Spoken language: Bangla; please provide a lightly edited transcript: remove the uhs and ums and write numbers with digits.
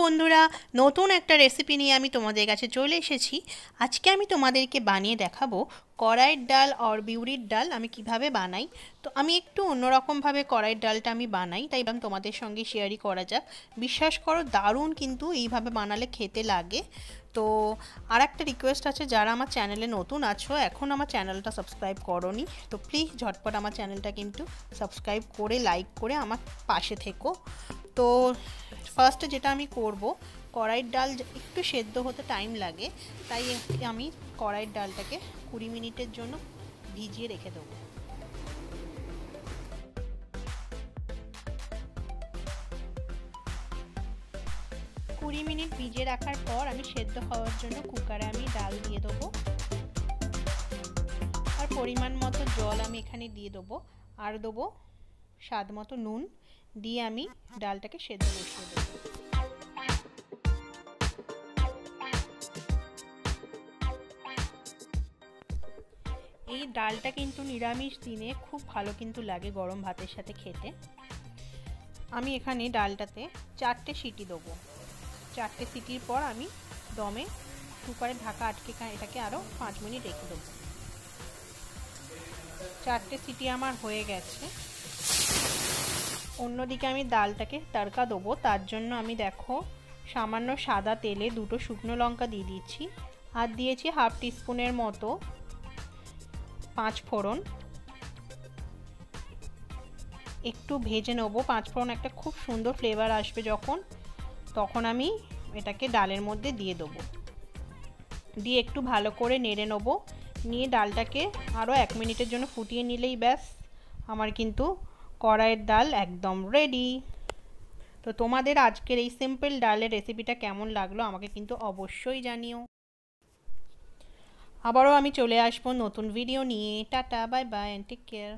বন্ধুরা, নতুন একটা রেসিপি নিয়ে আমি তোমাদের কাছে চলে এসেছি। আজকে আমি তোমাদেরকে বানিয়ে দেখাবো কড়াইয়ের ডাল আর বিউলির ডাল আমি কিভাবে বানাই। তো আমি একটু অন্যরকমভাবে কড়াইয়ের ডালটা আমি বানাই, তাই ভাবলাম তোমাদের সঙ্গে শেয়ারই করা যাক। বিশ্বাস করো, দারুণ কিন্তু এইভাবে বানালে খেতে লাগে। তো আর একটা রিকোয়েস্ট আছে, যারা আমার চ্যানেলে নতুন আছো, এখন আমার চ্যানেলটা সাবস্ক্রাইব করোনি, তো প্লিজ ঝটপট আমার চ্যানেলটা কিন্তু সাবস্ক্রাইব করে লাইক করে আমার পাশে থেকো। তো ফার্স্টে যেটা আমি করব, কড়াইয়ের ডাল একটু সেদ্ধ হতে টাইম লাগে, তাই আমি কড়াইয়ের ডালটাকে 20 মিনিটের জন্য ভিজিয়ে রেখে দেবো। কুড়ি মিনিট ভিজিয়ে রাখার পর আমি সেদ্ধ হওয়ার জন্য কুকারে আমি ডাল দিয়ে দেবো, আর পরিমাণ মতো জল আমি এখানে দিয়ে দেবো, আর দেবো স্বাদ মতো নুন, দিয়ে আমি ডালটাকে সেদ্ধ বসিয়ে দেবো। এই ডালটা কিন্তু নিরামিষ দিনে খুব ভালো কিন্তু লাগে গরম ভাতের সাথে খেতে। আমি এখানে ডালটাতে 4টে সিটি দেবো। 4টে সিটির পর আমি দমে কুকারের ঢাকা আটকে এটাকে আরও 5 মিনিট রেখে দেবো। 4টে সিটি আমার হয়ে গেছে। অন্যদিকে আমি ডালটাকে তড়কা দেবো, তার জন্য আমি দেখো সামান্য সাদা তেলে 2টো শুকনো লঙ্কা দিয়ে দিচ্ছি, আর দিয়েছি হাফ টিস্পুনের মতো 5 ফোড়ন। একটু ভেজে নেবো। 5 ফোড়ন একটা খুব সুন্দর ফ্লেভার আসবে যখন, তখন আমি এটাকে ডালের মধ্যে দিয়ে দেবো, দিয়ে একটু ভালো করে নেড়ে নেবো। নিয়ে ডালটাকে আরও 1 মিনিটের জন্য ফুটিয়ে নিলেই ব্যাস আমার কিন্তু কড়াইয়ের ডাল একদম রেডি। তো তোমাদের আজকের এই সিম্পল ডালের রেসিপিটা কেমন লাগলো আমাকে কিন্তু অবশ্যই জানিও। আবারও আমি চলে আসবো নতুন ভিডিও নিয়ে। Tata, bye bye, take care.